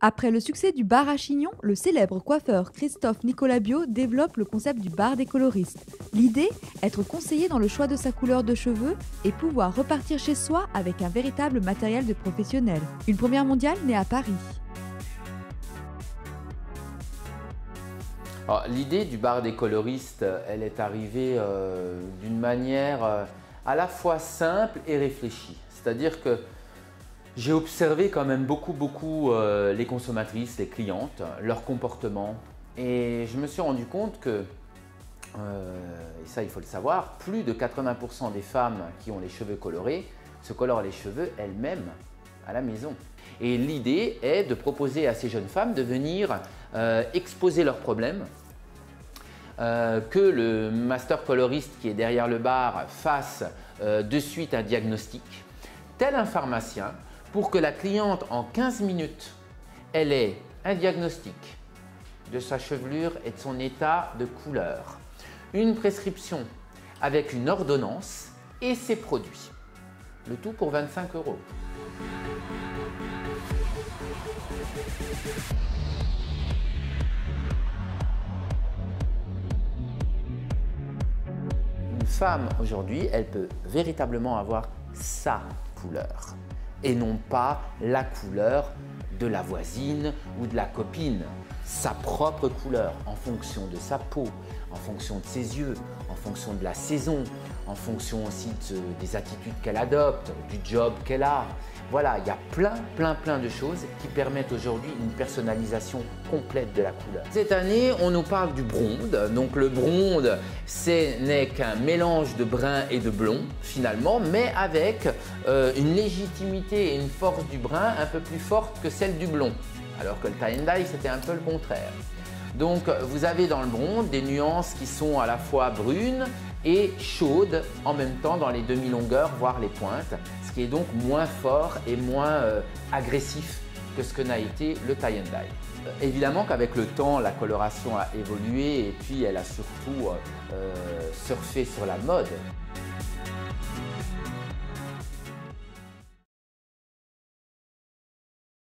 Après le succès du bar à chignon, le célèbre coiffeur Christophe Nicolabio développe le concept du bar des coloristes. L'idée, être conseillé dans le choix de sa couleur de cheveux et pouvoir repartir chez soi avec un véritable matériel de professionnel. Une première mondiale née à Paris. L'idée du bar des coloristes, elle est arrivée d'une manière à la fois simple et réfléchie. C'est-à-dire que j'ai observé quand même beaucoup les consommatrices, les clientes, leur comportement, et je me suis rendu compte que, et ça il faut le savoir, plus de 80% des femmes qui ont les cheveux colorés se colorent les cheveux elles-mêmes à la maison. Et l'idée est de proposer à ces jeunes femmes de venir exposer leurs problèmes, que le master coloriste qui est derrière le bar fasse de suite un diagnostic, tel un pharmacien, pour que la cliente en 15 minutes, elle ait un diagnostic de sa chevelure et de son état de couleur, une prescription avec une ordonnance et ses produits. Le tout pour 25 €. Une femme aujourd'hui, elle peut véritablement avoir sa couleur et non pas la couleur de la voisine ou de la copine. Sa propre couleur en fonction de sa peau, en fonction de ses yeux, en fonction de la saison, en fonction aussi des attitudes qu'elle adopte, du job qu'elle a. Voilà, il y a plein de choses qui permettent aujourd'hui une personnalisation complète de la couleur. Cette année, on nous parle du blonde. Donc le blonde, ce n'est qu'un mélange de brun et de blond finalement, mais avec une légitimité et une force du brun un peu plus forte que celle du blond. Alors que le tie and dye, c'était un peu le contraire. Donc vous avez dans le blonde des nuances qui sont à la fois brunes et chaudes en même temps dans les demi-longueurs, voire les pointes, ce qui est donc moins fort et moins agressif que ce que n'a été le tie and dye. Évidemment qu'avec le temps, la coloration a évolué et puis elle a surtout surfé sur la mode.